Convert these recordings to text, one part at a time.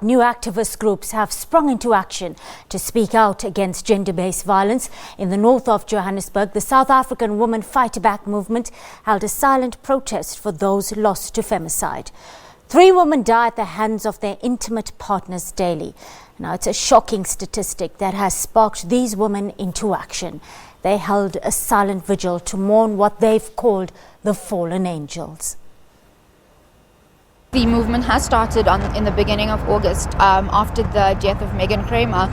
New activist groups have sprung into action to speak out against gender-based violence. In the north of Johannesburg, the South African Women Fight Back movement held a silent protest for those lost to femicide. 3 women die at the hands of their intimate partners daily. Now, it's a shocking statistic that has sparked these women into action. They held a silent vigil to mourn what they've called the fallen angels. The movement has started in the beginning of August after the death of Megan Kramer.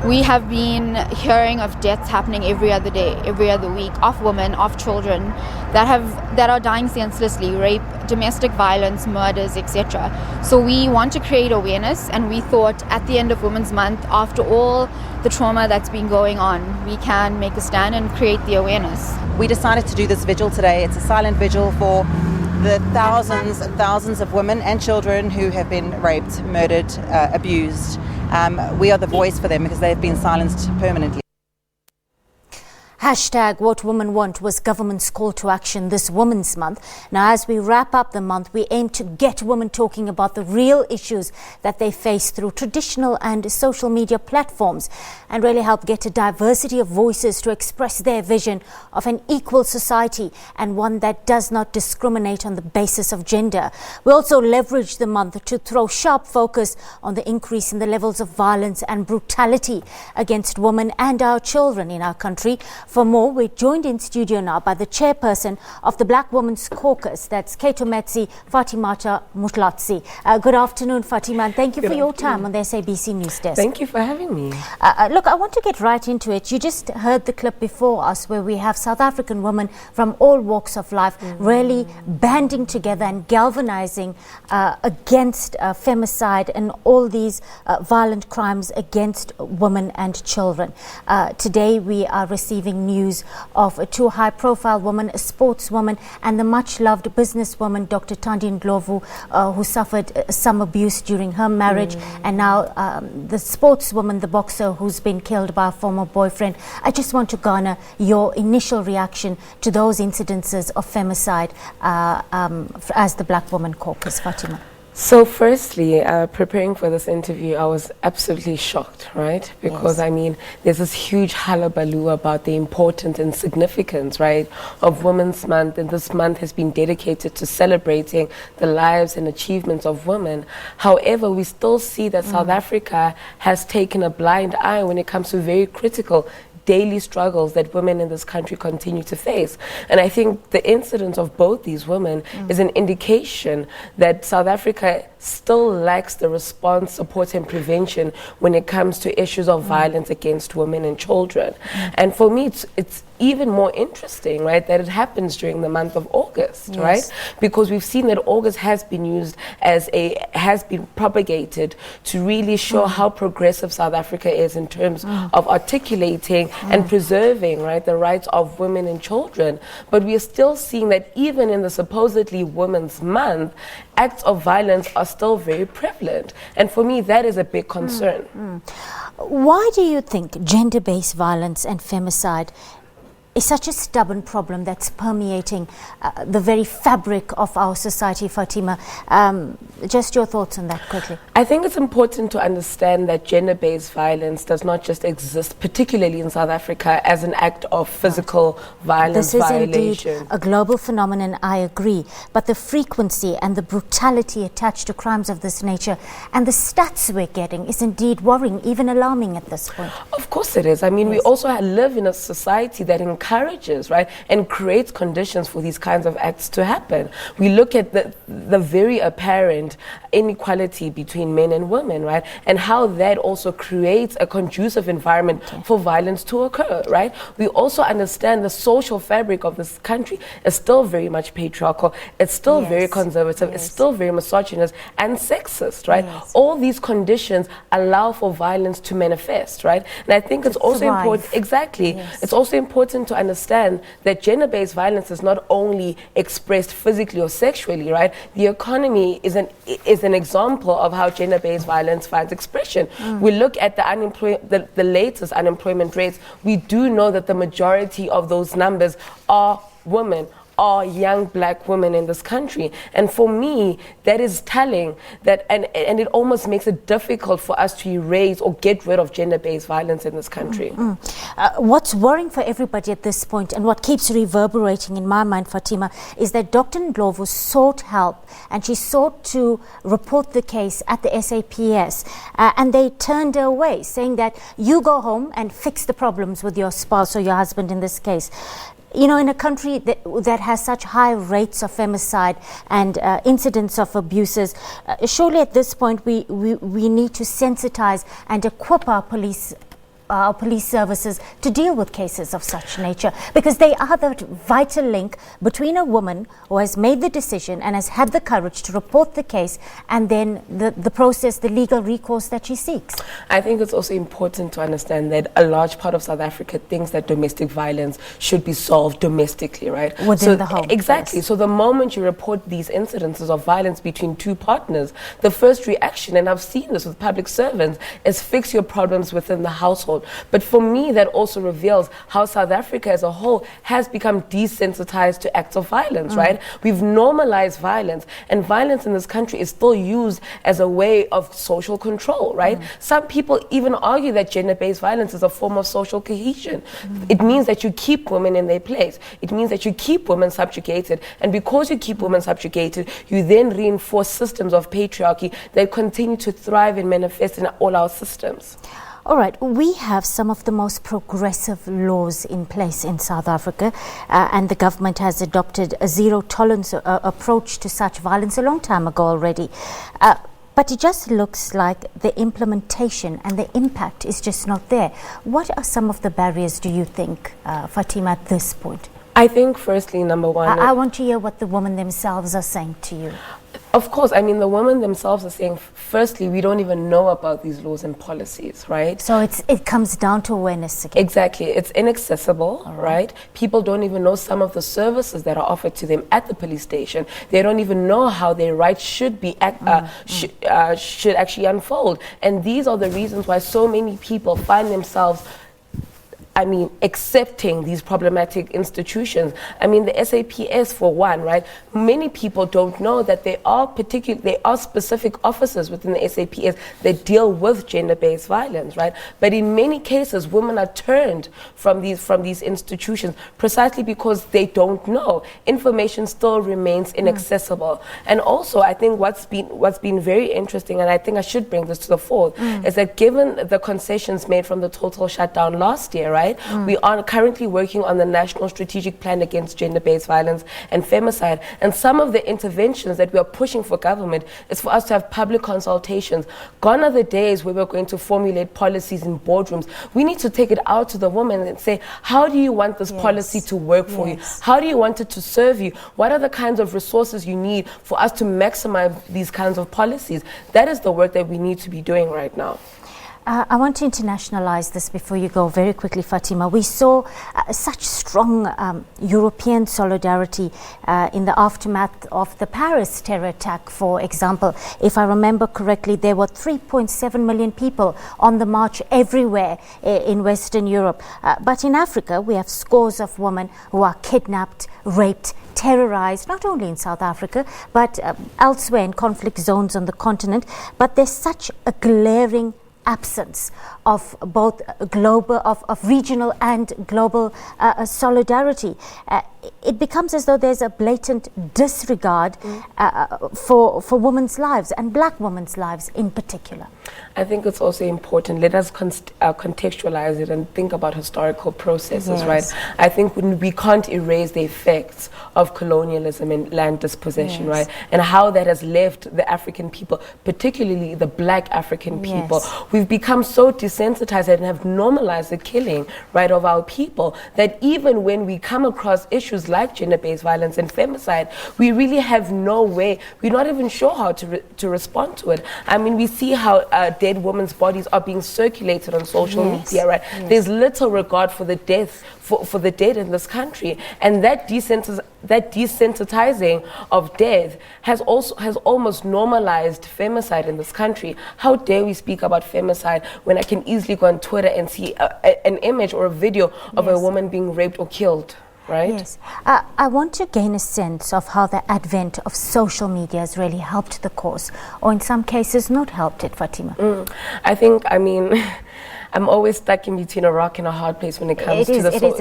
We have been hearing of deaths happening every other day, every other week, of women, of children that are dying senselessly, rape, domestic violence, murders, etc. So we want to create awareness, and we thought at the end of Women's Month, after all the trauma that's been going on, we can make a stand and create the awareness. We decided to do this vigil today. It's a silent vigil for the thousands and thousands of women and children who have been raped, murdered, abused. We are the voice for them because they've been silenced permanently. Hashtag What Women Want was government's call to action this Women's Month. Now, as we wrap up the month, we aim to get women talking about the real issues that they face through traditional and social media platforms and really help get a diversity of voices to express their vision of an equal society and one that does not discriminate on the basis of gender. We also leverage the month to throw sharp focus on the increase in the levels of violence and brutality against women and our children in our country. For more, we're joined in studio now by the Chairperson of the Black Women's Caucus, that's Keitumetse Fatimata Moutloatse. Good afternoon, Fatima, and thank you for your time on the SABC News Desk. Thank you for having me. Look, I want to get right into it. You just heard the clip before us where we have South African women from all walks of life really banding together and galvanizing against femicide and all these violent crimes against women and children. Today we are receiving news of 2 high-profile women, a sportswoman and the much-loved businesswoman, Dr. Thandi Ndlovu, who suffered some abuse during her marriage, and now the sportswoman, the boxer, who's been killed by a former boyfriend. I just want to garner your initial reaction to those incidences of femicide as the Black Women Caucus, Fatima. So firstly, preparing for this interview, I was absolutely shocked, right? Because, I mean, there's this huge hullabaloo about the importance and significance, right, of Women's Month, and this month has been dedicated to celebrating the lives and achievements of women. However, we still see that South Africa has taken a blind eye when it comes to very critical daily struggles that women in this country continue to face. And I think the incidence of both these women is an indication that South Africa still lacks the response, support and prevention when it comes to issues of violence against women and children. And for me, it's even more interesting, right, that it happens during the month of August, right? Because we've seen that August has been used has been propagated to really show how progressive South Africa is in terms of articulating and preserving, right, the rights of women and children. But we are still seeing that even in the supposedly Women's Month, acts of violence are still very prevalent. And for me, that is a big concern. Why do you think gender-based violence and femicide is such a stubborn problem that's permeating the very fabric of our society, Fatima? Just your thoughts on that quickly. I think it's important to understand that gender-based violence does not just exist, particularly in South Africa, as an act of physical violence violation. This is indeed a global phenomenon, I agree, but the frequency and the brutality attached to crimes of this nature and the stats we're getting is indeed worrying, even alarming at this point. Of course it is. I mean, we also live in a society that encourages, right, and creates conditions for these kinds of acts to happen. We look at the very apparent inequality between men and women, right, and how that also creates a conducive environment for violence to occur, right? We also understand the social fabric of this country is still very much patriarchal, it's still very conservative, it's still very misogynist and sexist, right? All these conditions allow for violence to manifest, right? And I think it's also important, it's also important to understand that gender-based violence is not only expressed physically or sexually, right? The economy is an example of how gender-based violence finds expression. We look at the latest unemployment rates. We do know that the majority of those numbers are women, are young black women in this country. And for me, that is telling that, and it almost makes it difficult for us to erase or get rid of gender-based violence in this country. What's worrying for everybody at this point, and what keeps reverberating in my mind, Fatima, is that Dr. Ndlovu sought help, and she sought to report the case at the SAPS, and they turned her away, saying that you go home and fix the problems with your spouse or your husband in this case. You know, in a country that has such high rates of femicide and incidents of abuses, surely at this point we need to sensitize and equip our police services to deal with cases of such nature, because they are the vital link between a woman who has made the decision and has had the courage to report the case and then the process, the legal recourse that she seeks. I think it's also important to understand that a large part of South Africa thinks that domestic violence should be solved domestically, right? Within the home. Exactly. Yes. So the moment you report these incidences of violence between two partners, the first reaction, and I've seen this with public servants, is fix your problems within the household. But for me, that also reveals how South Africa as a whole has become desensitized to acts of violence, right? We've normalized violence, and violence in this country is still used as a way of social control, right? Some people even argue that gender-based violence is a form of social cohesion. It means that you keep women in their place. It means that you keep women subjugated, and because you keep women subjugated, you then reinforce systems of patriarchy that continue to thrive and manifest in all our systems. All right, we have some of the most progressive laws in place in South Africa, and the government has adopted a zero-tolerance approach to such violence a long time ago already. But it just looks like the implementation and the impact is just not there. What are some of the barriers, do you think, Fatima, at this point? I think, firstly, number one... I want to hear what the women themselves are saying to you. Of course, I mean, the women themselves are saying, firstly, we don't even know about these laws and policies, right? So it comes down to awareness again. Exactly. It's inaccessible, right? People don't even know some of the services that are offered to them at the police station. They don't even know how their rights should be should actually unfold. And these are the reasons why so many people find themselves accepting these problematic institutions. I mean, the SAPS, for one, right? Many people don't know that there are specific officers within the SAPS that deal with gender-based violence, right? But in many cases, women are turned from these institutions precisely because they don't know. Information still remains inaccessible. And also, I think what's been very interesting, and I think I should bring this to the fore, is that given the concessions made from the total shutdown last year, right? We are currently working on the National Strategic Plan Against Gender-Based Violence and Femicide, and some of the interventions that we are pushing for government is for us to have public consultations. Gone are the days where we're going to formulate policies in boardrooms. We need to take it out to the women and say, how do you want this policy to work for you? How do you want it to serve you? What are the kinds of resources you need for us to maximize these kinds of policies? That is the work that we need to be doing right now. I want to internationalize this before you go very quickly, Fatima. We saw such strong European solidarity in the aftermath of the Paris terror attack, for example. If I remember correctly, there were 3.7 million people on the march everywhere in Western Europe. But in Africa, we have scores of women who are kidnapped, raped, terrorized, not only in South Africa, but elsewhere in conflict zones on the continent. But there's such a glaring absence of both global, of regional and global solidarity. It becomes as though there's a blatant disregard for women's lives and black women's lives in particular. I think it's also important, let us contextualize it and think about historical processes, right? I think we can't erase the effects of colonialism and land dispossession, right? And how that has left the African people, particularly the black African people. We've become so desensitized and have normalized the killing, right, of our people, that even when we come across issues like gender-based violence and femicide, we really have no way, we're not even sure how to respond to it. I mean, we see how dead women's bodies are being circulated on social media, right? There's little regard for the death, for the dead in this country, and that desensitizing of death has almost normalized femicide in this country. How dare we speak about femicide when I can easily go on Twitter and see an image or a video of a woman being raped or killed? right? Yes. I want to gain a sense of how the advent of social media has really helped the cause, or in some cases not helped it, Fatima. I think, I mean, I'm always stuck in between a rock and a hard place when it comes to the difficult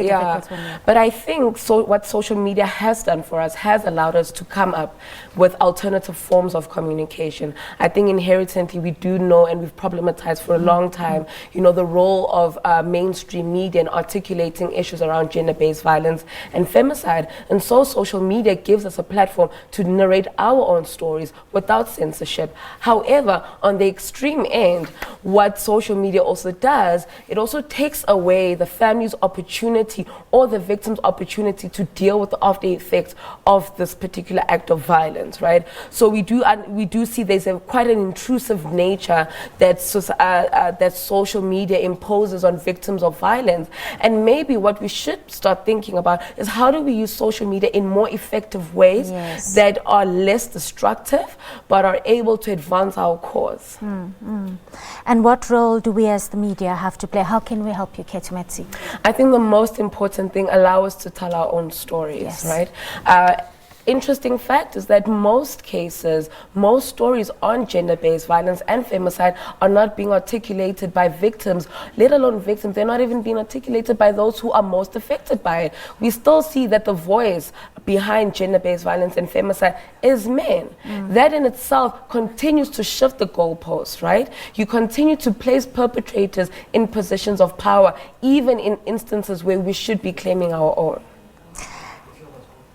one, yeah. But I think what social media has done for us has allowed us to come up with alternative forms of communication. I think inherently we do know, and we've problematized for a long time, you know, the role of mainstream media in articulating issues around gender-based violence and femicide. And so social media gives us a platform to narrate our own stories without censorship. However, on the extreme end, what social media also does, it also takes away the family's opportunity or the victim's opportunity to deal with the after effects of this particular act of violence, right? So we do see there's quite an intrusive nature that social media imposes on victims of violence. And maybe what we should start thinking about is how do we use social media in more effective ways that are less destructive but are able to advance our cause. And what role do we as the media have to play? How can we help you, Keitumetse? I think the most important thing, allow us to tell our own stories, right? Interesting fact is that most cases, most stories on gender-based violence and femicide are not being articulated by victims, let alone victims. They're not even being articulated by those who are most affected by it. We still see that the voice behind gender-based violence and femicide is men. That in itself continues to shift the goalposts, right? You continue to place perpetrators in positions of power, even in instances where we should be claiming our own.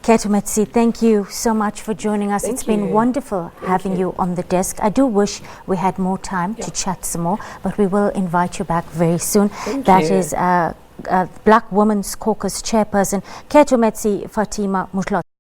Keitumetse, thank you so much for joining us. It's been wonderful having you on the desk. I do wish we had more time to chat some more, but we will invite you back very soon. That is Black Women's Caucus Chairperson, Keitumetse Fatima Moutloatse.